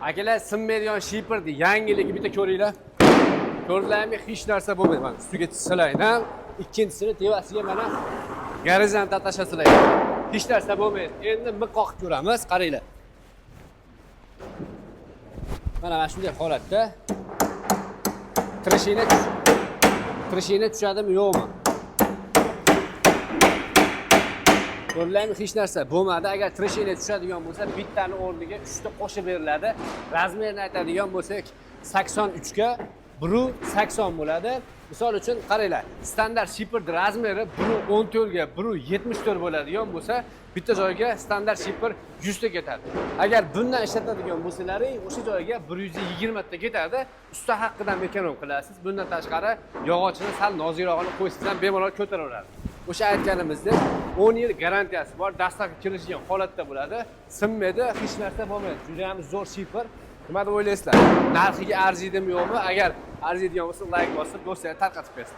Akalar, sinmaydigan shipperni yangiligi bitta ko'ringlar. Ko'rdilarmi? Hech narsa bo'lmaydi. Mana ustiga silayman ham, ikkinchisini tevasiga mana gorizontal tashlasizlar. Hech narsa bo'lmaydi. Endi mi qoqib ko'ramiz, qaranglar. Mana shunday holatda trishina tushadimi, yo'qmi? Ko'rdilarmi? Hech narsa bo'lmadi. Agar trishina tushadigan bo'lsa, bittani o'rniga 3 ta qo'shib beriladi. Razmerini aytadigan bo'lsak, 83 ga 180 bo'ladi. Misol uchun qaranglar, standart shipper razmeri 114 ga 174 bo'ladigan bo'lsa, bitta joyga standart shipper 100 ta ketadi. Agar bundan ishlatadigan bo'lsalaring, o'sha joyga 120 ta ketadi. Usta haqqidan ekonom qilasiz. Bundan tashqari, yog'ochini sal nozirog'ini qo'ysangiz ham bemalol ko'taraveradi. O'sha aytganimizdek 10 yil garantiyasi bor. Dastlabki kirishgan holatda bo'ladi. Sinmaydi, hech narsa bo'lmaydi. Juda ham zo'r shipper. Nima deb o'ylaysizlar? Narxiga arziydimi, yo'qmi? Agar arziydigan bo'lsa, like bosib, do'stlarga tarqatib bersin.